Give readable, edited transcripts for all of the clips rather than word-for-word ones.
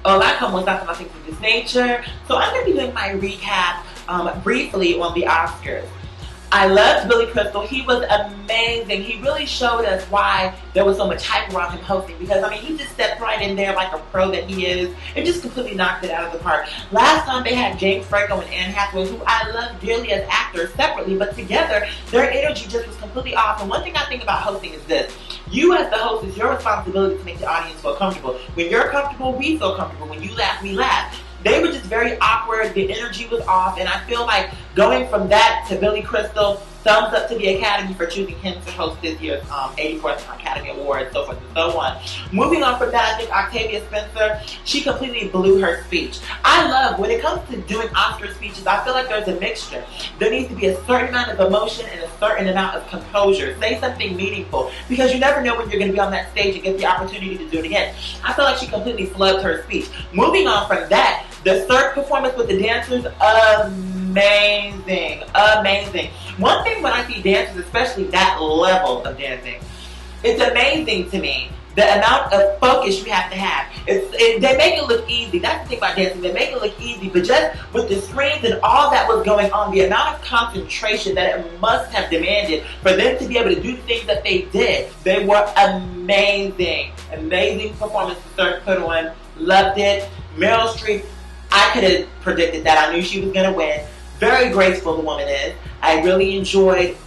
Hola, ¿cómo estás? And things of this nature. So I'm going to be doing my recap briefly on the Oscars. I loved Billy Crystal. He was amazing. He really showed us why there was so much hype around him hosting because, I mean, he just stepped right in there like a pro that he is and just completely knocked it out of the park. Last time they had James Franco and Anne Hathaway, who I love dearly as actors separately, but together their energy just was completely off. And one thing I think about hosting is this. You as the host, it's your responsibility to make the audience feel comfortable. When you're comfortable, we feel comfortable. When you laugh, we laugh. They were just very awkward. The energy was off. And I feel like going from that to Billy Crystal, thumbs up to the Academy for choosing him to host this year's 84th Academy Awards, so forth and so on. Moving on from that, I think Octavia Spencer, she completely blew her speech. I love, when it comes to doing Oscar speeches, I feel like there's a mixture. There needs to be a certain amount of emotion and a certain amount of composure. Say something meaningful, because you never know when you're going to be on that stage and get the opportunity to do it again. I feel like she completely flubbed her speech. Moving on from that, the Cirque performance with the dancers, amazing, amazing. One thing when I see dancers, especially that level of dancing, it's amazing to me the amount of focus you have to have. They make it look easy. That's the thing about dancing. They make it look easy, but just with the screens and all that was going on, the amount of concentration that it must have demanded for them to be able to do things that they did. They were amazing. Amazing performance the Cirque put on. Loved it. Meryl Streep, I could have predicted that. I knew she was going to win. Very graceful the woman is. I really enjoyed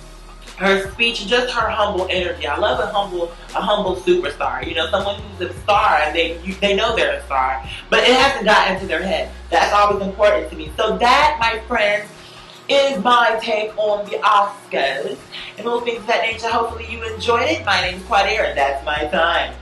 her speech, just her humble energy. I love a humble superstar. You know, someone who's a star and they know they're a star, but it hasn't gotten into their head. That's always important to me. So that, my friends, is my take on the Oscars and little things of that nature. Hopefully you enjoyed it. My name is Quadir, and that's my time.